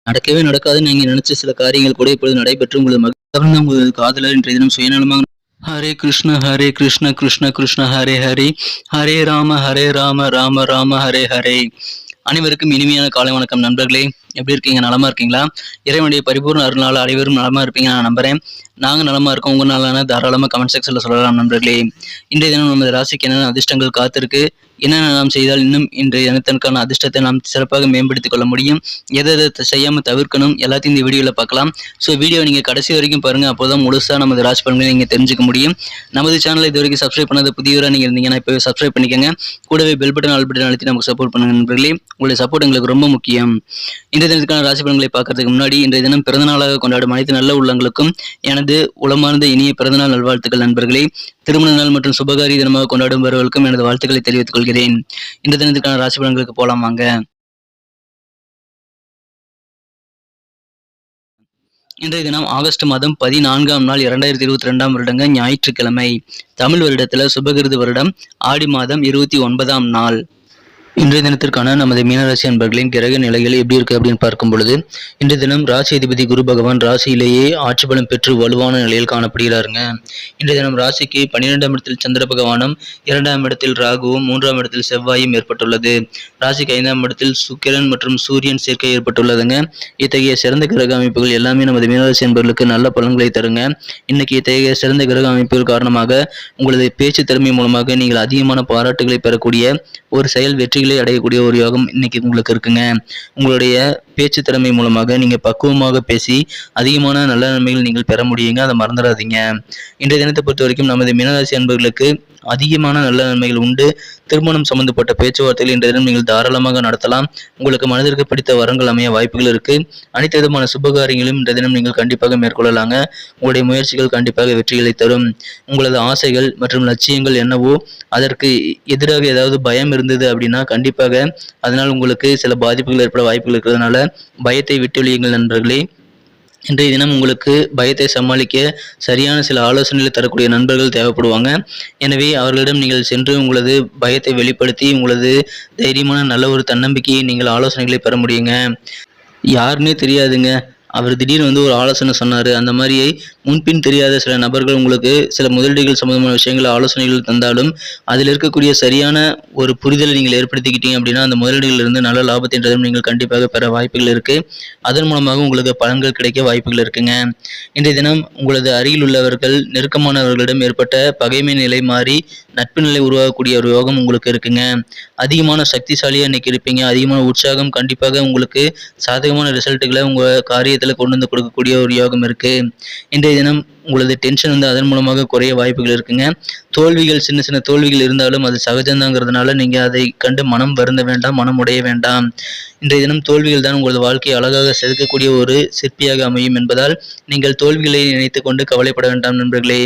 நடக்கவே நடக்காதுன்னு நீங்க நினைச்ச சில காரியங்கள் கூட இப்பொழுது நடைபெற்று உங்களது காதலர் இன்றைய தினம் சுயநலமாக ஹரே கிருஷ்ண கிருஷ்ண கிருஷ்ண ஹரே ஹரே ஹரே ராம ராம ராம ஹரே ஹரே. அனைவருக்கும் இனிமையான காலை வணக்கம் நண்பர்களே. எப்படி இருக்கீங்க? நலமா இருக்கீங்களா? இறைவனுடைய பரிபூர்ண அருளால் அனைவரும் நலமா இருப்பீங்க நான் நம்புறேன். நாங்க நலமா இருக்கோம். உங்க நாளான தாராளமா கமெண்ட் செக்ஷன்ல சொல்லலாம் நண்பர்களே. இன்றைய தினம் நமது ராசிக்கு என்னென்ன அதிர்ஷ்டங்கள் காத்திருக்கு, என்னென்ன நாம் செய்தால் இன்னும் இன்றைய தினத்திற்கான அதிர்ஷ்டத்தை நாம் சிறப்பாக மேம்படுத்திக் கொள்ள முடியும், எதை செய்யாம தவிர்க்கணும், எல்லாத்தையும் இந்த வீடியோல பார்க்கலாம். ஸோ வீடியோ நீங்க கடைசி வரைக்கும் பாருங்க. அப்போதான் முழுசா நமது ராசி பலன்களை நீங்க தெரிஞ்சுக்க முடியும். நமது சேனலை இது வரைக்கும் சப்ஸ்கிரைப் பண்ணாத புதியவராக நீங்க இருந்தீங்கன்னா இப்பவே சப்ஸ்கிரைப் பண்ணிக்கோங்க. கூடவே பெல் பட்டன் ஆல் பட்டன் அழுத்தி நமக்கு சப்போர்ட் பண்ணுங்க நண்பர்களே. உங்களுடைய சப்போர்ட் எங்களுக்கு ரொம்ப முக்கியம். இன்றைய தினத்துக்கான ராசி பலன்களை பார்க்கறதுக்கு முன்னாடி இன்றைய தினம் பிறந்தநாளாக கொண்டாடும் அனைத்து நல்ல உள்ளங்களுக்கும் எனது உளமார்ந்த இனிய பிறந்தநாள் நல்வாழ்த்துக்கள் நண்பர்களே. திருமண நாள் மற்றும் சுபகாரி தினமாக கொண்டாடுபவர்களுக்கும் எனது வாழ்த்துக்களை தெரிவித்துக் கொள்கிறேன். இந்த தினத்துக்கான ராசி பலன்களுக்கு போலாம் வாங்க. இன்றைய தினம் ஆகஸ்ட் மாதம் 14ஆம் நாள் 2022ஆம் வருடங்க ஞாயிற்றுக்கிழமை. தமிழ் வருடத்துல சுபகிருது வருடம் ஆடி மாதம் 29ஆம் நாள். இன்றைய தினத்திற்கான நமது மீனராசி அன்பர்களின் கிரக நிலைகள் எப்படி இருக்கு அப்படின்னு பார்க்கும் பொழுது, இன்றைய தினம் ராசி அதிபதி குரு பகவான் ராசியிலேயே ஆட்சி பலம் பெற்று வலுவான நிலையில் காணப்படுகிறாருங்க. இன்றைய தினம் ராசிக்கு 12ஆம் இடத்தில் சந்திர பகவானும், 2ஆம் இடத்தில் ராகுவும், 3ஆம் இடத்தில் செவ்வாயும் ஏற்பட்டுள்ளது. ராசிக்கு 5ஆம் இடத்தில் சுக்கிரன் மற்றும் சூரியன் சேர்க்கை ஏற்பட்டுள்ளதுங்க. இத்தகைய சிறந்த கிரக அமைப்புகள் எல்லாமே நமது மீனராசி அன்பர்களுக்கு நல்ல பலன்களை தருங்க. இன்னைக்கு இத்தகைய சிறந்த கிரக அமைப்புகள் காரணமாக உங்களது பேச்சு திறமை மூலமாக நீங்கள் அதிகமான பாராட்டுகளை பெறக்கூடிய ஒரு செயல் வெற்றிகளை அடையக்கூடிய ஒரு யோகம் இன்னைக்கு உங்களுக்கு இருக்குங்க. உங்களுடைய பேச்சு திறமை மூலமாக நீங்க பக்குவமாக பேசி அதிகமான நல்ல நன்மைகள் நீங்கள் பெற முடியுங்க. அதை மறந்துடாதீங்க. இன்றைய தினத்தை பொறுத்த வரைக்கும் நமது மீனராசி அன்பர்களுக்கு அதிகமான நல்ல நன்மைகள் உண்டு. திருமணம் சம்பந்தப்பட்ட பேச்சுவார்த்தைகள் இன்றைய தினம் நீங்கள் தாராளமாக நடத்தலாம். உங்களுக்கு மனதிற்கு பிடித்த வரங்கள் அமைய வாய்ப்புகள் இருக்கு. அனைத்து விதமான சுபகாரியங்களும் இன்றைய தினம் நீங்கள் கண்டிப்பாக மேற்கொள்ளலாங்க. உங்களுடைய முயற்சிகள் கண்டிப்பாக வெற்றிகளை தரும். உங்களது ஆசைகள் மற்றும் லட்சியங்கள் என்னவோ அதற்கு எதிராக ஏதாவது பயம் இருந்தது அப்படின்னா கண்டிப்பாக அதனால் உங்களுக்கு சில பாதிப்புகள் ஏற்பட வாய்ப்புகள் இருக்கிறதுனால பயத்தை விட்டு ஒழியுங்கள் நண்பர்களே. இன்றைய தினம் உங்களுக்கு பயத்தை சமாளிக்க சரியான சில ஆலோசனைகளை தரக்கூடிய நண்பர்கள் தேவைப்படுவாங்க. எனவே அவர்களிடம் நீங்கள் சென்று உங்களது பயத்தை வெளிப்படுத்தி உங்களது தைரியமான நல்ல ஒரு தன்னம்பிக்கையை நீங்கள் ஆலோசனைகளை பெற முடியுங்க. யாருன்னே தெரியாதுங்க, அவர் திடீர்னு ஒரு ஆலோசனை சொன்னார். அந்த மாதிரியே முன்பின் தெரியாத சில நபர்கள் உங்களுக்கு சில முதலீடுகள் சம்பந்தமான விஷயங்கள் ஆலோசனைகள் தந்தாலும் அதில் இருக்கக்கூடிய சரியான ஒரு புரிதலை நீங்கள் ஏற்படுத்திக்கிட்டீங்க அப்படின்னா அந்த முதலீடுகளில் இருந்து நல்ல லாபத்தின்றதும் நீங்கள் கண்டிப்பாக பெற வாய்ப்புகள் இருக்கு. அதன் மூலமாக உங்களுக்கு பலன்கள் கிடைக்க வாய்ப்புகள் இருக்குங்க. இன்றைய தினம் உங்களது அருகில் உள்ளவர்கள் நெருக்கமானவர்களிடம் ஏற்பட்ட பகைமை நிலை மாறி நட்பு நிலை உருவாகக்கூடிய ஒரு யோகம் உங்களுக்கு இருக்குங்க. அதிகமான சக்திசாலியா இன்னைக்கு இருப்பீங்க. அதிகமான உற்சாகம் கண்டிப்பாக உங்களுக்கு சாதகமான ரிசல்ட்டுகளை உங்க காரியத்துல கொண்டு வந்து கொடுக்கக்கூடிய ஒரு யோகம் இருக்கு. இன்றைய தினம் உங்களது டென்ஷன் அதன் மூலமாக குறைய வாய்ப்புகள் இருக்குங்க. தோல்விகள் சின்ன சின்ன தோல்விகள் இருந்தாலும் அது சகஜம்தாங்கிறதுனால நீங்க அதை கண்டு மனம் வருந்த வேண்டாம், மனம் உடைய வேண்டாம். இன்றைய தினம் தோல்விகள் தான் உங்களது வாழ்க்கையை அழகாக செதுக்கக்கூடிய ஒரு சிற்பியாக அமையும் என்பதால் நீங்கள் தோல்விகளை நினைத்து கொண்டு கவலைப்பட வேண்டாம் நண்பர்களே.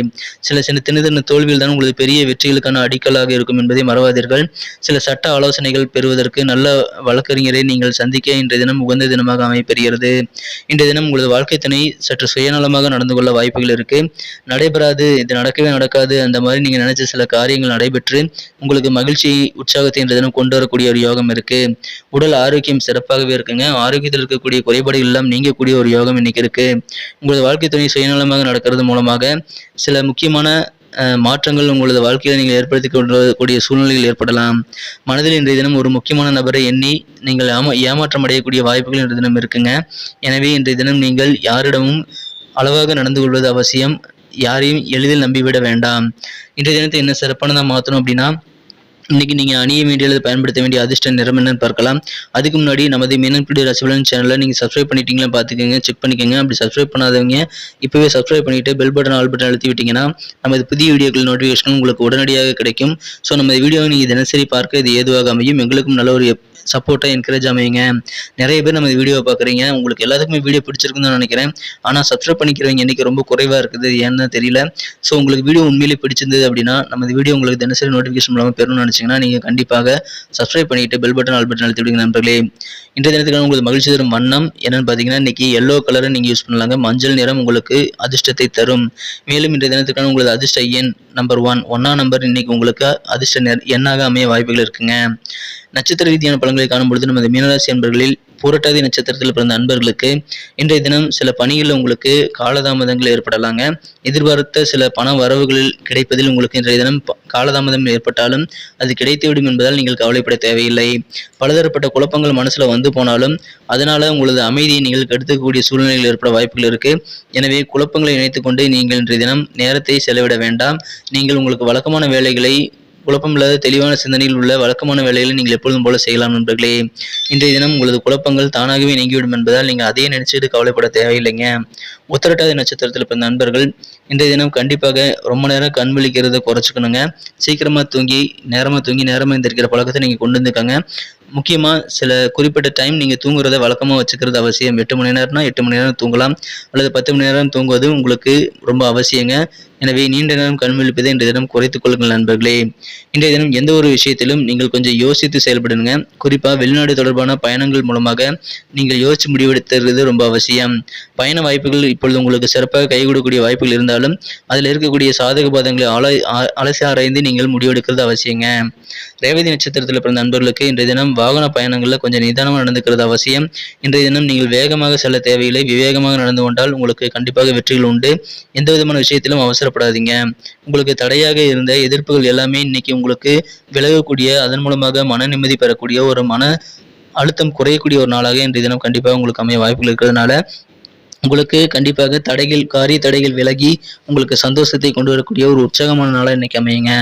சின்ன சின்ன தோல்விகள் தான் உங்களது பெரிய வெற்றிகளுக்கான அடிக்கலாக இருக்கும் என்பதை மறவாதீர்கள். சில சட்ட ஆலோசனைகள் பெறுவதற்கு நல்ல வழக்கறிஞரை நீங்கள் சந்திக்க இன்றைய தினம் உகந்த தினமாக அமையப்பெறுகிறது. இன்றைய தினம் உங்களது வாழ்க்கை துணை சற்று சுயநலமாக நடந்து கொள்ள வாய்ப்புகள் இருக்கு. நடைபெறாது, இது நடக்கவே நடக்காது, அந்த மாதிரி நீங்க நினைச்ச சில காரியங்கள் நடைபெற்று உங்களுக்கு மகிழ்ச்சி உற்சாகத்தை இன்றைய தினம் கொண்டு வரக்கூடிய ஒரு யோகம் இருக்கு. உடல் ஆரோக்கியம் சிறப்பாகவே இருக்குங்க. ஆரோக்கியத்தில் இருக்கக்கூடிய குறைபாடுகள் எல்லாம் நீங்கக்கூடிய ஒரு யோகம் இன்னைக்கு இருக்கு. உங்களது வாழ்க்கை துணை சுயநலமாக நடக்கிறது மூலமாக சில முக்கியமான மாற்றங்கள் உங்களது வாழ்க்கையில் நீங்கள் ஏற்படுத்தி கொள்ளக்கூடிய சூழ்நிலைகள் ஏற்படலாம். மனதில் இன்றைய தினம் ஒரு முக்கியமான நபரை எண்ணி நீங்கள் ஏமாற்றம் அடையக்கூடிய வாய்ப்புகள் இன்றைய தினம் இருக்குங்க. எனவே இன்றைய தினம் நீங்கள் யாரிடமும் அளவாக நடந்து கொள்வது அவசியம். யாரையும் எளிதில் நம்பிவிட வேண்டாம். இன்றைய தினத்தை என்ன சிறப்பானதாக மாற்றணும் அப்படின்னா, இன்னைக்கு நீங்க அணிய வேண்டிய அல்லது பயன்படுத்த வேண்டிய அதிர்ஷ்ட நிறம் என்னன்னு பார்க்கலாம். அதுக்கு முன்னாடி நமது மீனன்புடி ரசிபலன் சேனலை நீங்க சப்ஸ்கிரைப் பண்ணிட்டீங்களா பார்த்துக்கோங்க, செக் பண்ணிக்கோங்க. அப்படி சப்ஸ்கிரைப் பண்ணாதவங்க இப்பவே சப்ஸ்கிரைப் பண்ணிட்டு பெல் பட்டன் ஆல் பட்டன் அழுத்தி விட்டீங்கன்னா நமது புதிய வீடியோக்கள் நோட்டிஃபிகேஷன் உங்களுக்கு உடனடியாக கிடைக்கும். ஸோ நம்ம வீடியோவை நீங்க தினசரி பார்க்க இது ஏதுவாக அமையும். எங்களுக்கும் நல்ல ஒரு சப்போர்ட்டாக என்கரேஜ் அமையுங்க. நிறைய பேர் நம்ம வீடியோவை பார்க்குறீங்க, உங்களுக்கு எல்லாத்துக்குமே வீடியோ பிடிச்சிருக்குன்னு தான் நினைக்கிறேன். ஆனால் சப்ஸ்கிரைப் பண்ணிக்கிறவங்க இன்னைக்கு ரொம்ப குறைவாக இருக்குது, ஏன்னு தெரியல. ஸோ உங்களுக்கு வீடியோ உண்மையிலே பிடிச்சிருந்தது அப்படின்னா நமது வீடியோ உங்களுக்கு தினசரி நோட்டிஃபிகேஷன் மூலமாக பெறணும்னு நினச்சிங்கன்னா நீங்கள் கண்டிப்பாக சப்ஸ்கிரைப் பண்ணிட்டு பெல் பட்டன் ஆல் பட்டன் அழுத்தி விடுங்க நண்பர்களே. இன்றைய தினத்துக்கான உங்களுக்கு மகிழ்ச்சி தரும் வண்ணம் என்னன்னு பார்த்தீங்கன்னா இன்னைக்கு எல்லோ கலரை நீங்கள் யூஸ் பண்ணலாங்க. மஞ்சள் நிறம் உங்களுக்கு அதிர்ஷ்டத்தை தரும். மேலும் இன்றைய தினத்துக்கான உங்களது அதிர்ஷ்ட எண் நம்பர் 1 நம்பர் இன்னைக்கு உங்களுக்கு அதிர்ஷ்ட எண்ணாக அமைய வாய்ப்புகள் இருக்குங்க. நட்சத்திர ரீதியான பலன்களை காணும் பொழுது நமது மீனராசி அன்பர்களில் பூரட்டாதி நட்சத்திரத்தில் பிறந்த அன்பர்களுக்கு இன்றைய தினம் சில பணிகளில் உங்களுக்கு காலதாமதங்கள் ஏற்படலாங்க. எதிர்பார்த்த சில பண வரவுகளில் கிடைப்பதில் உங்களுக்கு இன்றைய தினம் காலதாமதம் ஏற்பட்டாலும் அது கிடைத்துவிடும் என்பதால் நீங்கள் கவலைப்பட தேவையில்லை. பலதரப்பட்ட குழப்பங்கள் மனசுல வந்து போனாலும் அதனால உங்களது அமைதியை நீங்கள் கெடுத்துக்கூடிய சூழ்நிலைகள் ஏற்பட வாய்ப்புகள் இருக்கு. எனவே குழப்பங்களை இணைத்துக்கொண்டு நீங்கள் இன்றைய தினம் நேரத்தை செலவிட வேண்டாம். நீங்கள் உங்களுக்கு வழக்கமான வேலைகளை குழப்பமில்லாத தெளிவான சிந்தனையில் உள்ள வழக்கமான வேலைகளை நீங்கள் எப்பொழுதும் போல செய்யலாம் நண்பர்களே. இன்றைய தினம் உங்களது குழப்பங்கள் தானாகவே நீங்கிவிடும் என்பதால் நீங்கள் அதையே நினைச்சுட்டு கவலைப்பட தேவையில்லைங்க. உத்திரட்டாதி நட்சத்திரத்தில் பிறந்த நண்பர்கள் இன்றைய தினம் கண்டிப்பாக ரொம்ப நேரம் கண் விழிக்கிறத குறைச்சிக்கணுங்க. சீக்கிரமா தூங்கி நேரமா எந்திரிக்கிற பழக்கத்தை நீங்க கொண்டு வந்துக்கங்க. முக்கியமா சில குறிப்பிட்ட டைம் நீங்க தூங்குறத வழக்கமா வச்சுக்கிறது அவசியம். 8 மணி நேரம்னா 8 மணி நேரம் தூங்கலாம், அல்லது 10 மணி நேரம் தூங்குவது உங்களுக்கு ரொம்ப அவசியங்க. எனவே நீண்ட நேரம் கண் விழிப்பதை இன்றைய தினம் குறைத்துக் கொள்ளுங்கள் நண்பர்களே. இன்றைய தினம் எந்த ஒரு விஷயத்திலும் நீங்கள் கொஞ்சம் யோசித்து செயல்படுங்க. குறிப்பா வெளிநாடு தொடர்பான பயணங்கள் மூலமாக நீங்கள் யோசிச்சு முடிவெடுத்துறது ரொம்ப அவசியம். பயண வாய்ப்புகள் இப்பொழுது உங்களுக்கு சிறப்பாக கை கொடுக்கக்கூடிய வாய்ப்புகள் இருந்தாலும் அதில் இருக்கக்கூடிய சாதக பாதங்களை அலசி ஆராய்ந்து நீங்கள் முடிவெடுக்கிறது அவசியங்க. ரேவதி நட்சத்திரத்தில் பிறந்த நண்பர்களுக்கு இன்றைய தினம் வாகன பயணங்களில் கொஞ்சம் நிதானமாக நடந்துக்கிறது அவசியம். இன்றைய தினம் நீங்கள் வேகமாக செல்ல தேவையில்லை, விவேகமாக நடந்து கொண்டால் உங்களுக்கு கண்டிப்பாக வெற்றிகள் உண்டு. எந்த விதமான விஷயத்திலும் அவசரப்படாதீங்க. உங்களுக்கு தடையாக இருந்த எதிர்ப்புகள் எல்லாமே இன்னைக்கு உங்களுக்கு விலகக்கூடிய, அதன் மூலமாக மன நிம்மதி பெறக்கூடிய, ஒரு மன அழுத்தம் குறையக்கூடிய ஒரு நாளாக இன்றைய தினம் கண்டிப்பாக உங்களுக்கு அமைய வாய்ப்புகள் இருக்கிறதுனால உங்களுக்கு கண்டிப்பாக காரிய தடைகள் விலகி உங்களுக்கு சந்தோஷத்தை கொண்டு வரக்கூடிய ஒரு உற்சாகமான நாளாக இன்னைக்கு அமையுங்க.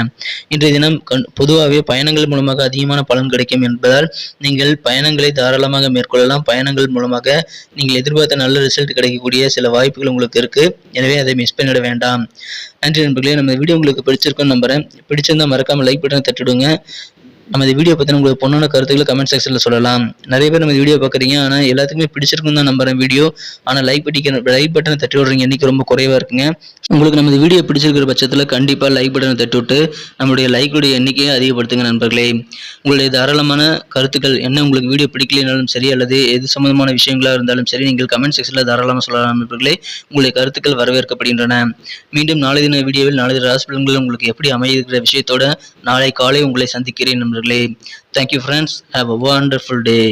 இன்றைய தினம் பொதுவாகவே பயணங்கள் மூலமாக அதிகமான பலன் கிடைக்கும் என்பதால் நீங்கள் பயணங்களை தாராளமாக மேற்கொள்ளலாம். பயணங்கள் மூலமாக நீங்கள் எதிர்பார்த்த நல்ல ரிசல்ட் கிடைக்கக்கூடிய சில வாய்ப்புகள் உங்களுக்கு இருக்கு. எனவே அதை மிஸ் பண்ணிட வேண்டாம். நன்றி நண்பர்களே. நம்ம வீடியோ உங்களுக்கு பிடிச்சிருக்குன்னு நம்புறேன். பிடிச்சிருந்தா மறக்காம லைக் பட்டனை தட்டிடுங்க. நம்ம இந்த வீடியோ பற்றின உங்களுக்கு பொண்ணான கருத்துக்களை கமெண்ட் செக்ஷனில் சொல்லலாம். நிறைய பேர் நம்ம வீடியோ பார்க்குறீங்க, ஆனால் எல்லாத்துக்குமே பிடிச்சிருக்குன்னு தான் நம்புறேன் வீடியோ. ஆனால் லைக் பட்டனை தட்டி விடுறீங்க எண்ணிக்கை ரொம்ப குறைவாக இருக்குங்க. உங்களுக்கு நம்ம வீடியோ பிடிச்சிருக்கிற பட்சத்தில் கண்டிப்பாக லைக் பட்டனை தட்டி விட்டு நம்மளுடைய லைக்குடைய எண்ணிக்கையை அதிகப்படுத்துங்க நண்பர்களே. உங்களுடைய தாராளமான கருத்துக்கள் என்ன, உங்களுக்கு வீடியோ பிடிக்கலைனாலும் சரி அல்லது எது சம்பந்தமான விஷயங்களாக இருந்தாலும் சரி நீங்கள் கமெண்ட் செக்ஷனில் தாராளமாக சொல்லலாம் நண்பர்களே. உங்களுடைய கருத்துக்கள் வரவேற்கப்படுகின்றன. மீண்டும் நாளை தின வீடியோவில் நாளை ராசி பலன்கள் உங்களுக்கு எப்படி அமைகிற விஷயத்தோட நாளை காலை உங்களை சந்திக்கிறேன் நண்பர்களே. Thank you friends. Have a wonderful day.